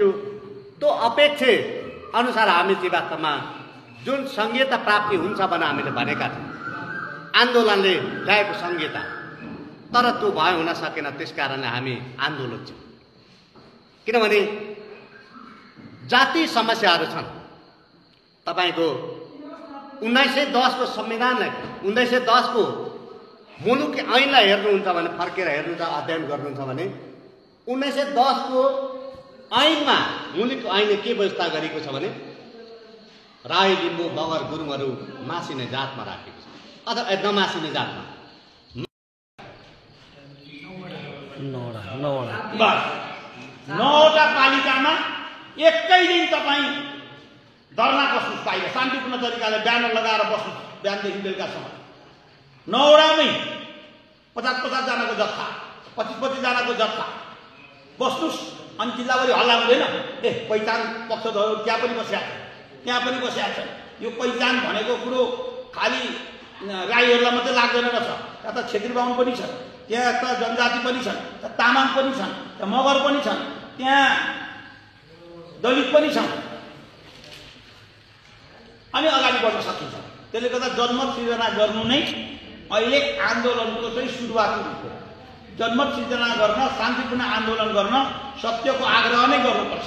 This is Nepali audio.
त्यो अपेक्षा अनुसार हामी चाहिँ वास्तवमा जुन संहिता प्राप्ति हुन्छ भनेर हामीले भनेका छौँ आन्दोलनले ल्याएको संहिता, तर त्यो भए हुन सकेन। त्यसकारणले हामी आन्दोलन छौँ, किनभने जाति समस्याहरू छन्। तपाईको 1910 को संविधानलाई 1910 को मुलुकी ऐनलाई हेर्नुहुन्छ भने, फर्केर हेर्नुहुन्छ, अध्ययन गर्नुहुन्छ भने 1910 को ऐनमा मुलुकी ऐनले के व्यवस्था गरेको छ भने राई, लिम्बू, मगर, गुरुङहरू मासिने जातमा राखेको छ, अथवा नमासिने जातमा। नौवटा पालिकामा एकै दिन तपाईँ धरना बस्नुहोस्, बाहिर शान्तिपूर्ण तरिकाले ब्यानर लगाएर बस्नुहोस्, बिहानदेखि बेलुकासम्म। नौवटामै 50-50 जनाको जत्था, 25-25 जनाको जत्था बस्नुहोस्। अनि जिल्लाभरि हल्ला हुँदैन, ए पहिचान पक्षधरहरू त्यहाँ पनि बसिया छ। यो पहिचान भनेको कुरो खालि राईहरूलाई मात्रै लाग्दैन रहेछ। त्यहाँ त छेत्री बाहुन पनि छन्, त्यहाँ त जनजाति पनि छन्, त्यहाँ तामाङ पनि छन्, त्यहाँ मगर पनि छन्, त्यहाँ दलित पनि छन्। अनि अगाडि बढ्न सकिन्छ। त्यसले गर्दा जनमत सिर्जना गर्नु नै अहिले आन्दोलनको चाहिँ सुरुवात हो। जनमत सिर्जना गर्न, शान्तिपूर्ण आन्दोलन गर्न, सत्यको आग्रह नै गर्नुपर्छ।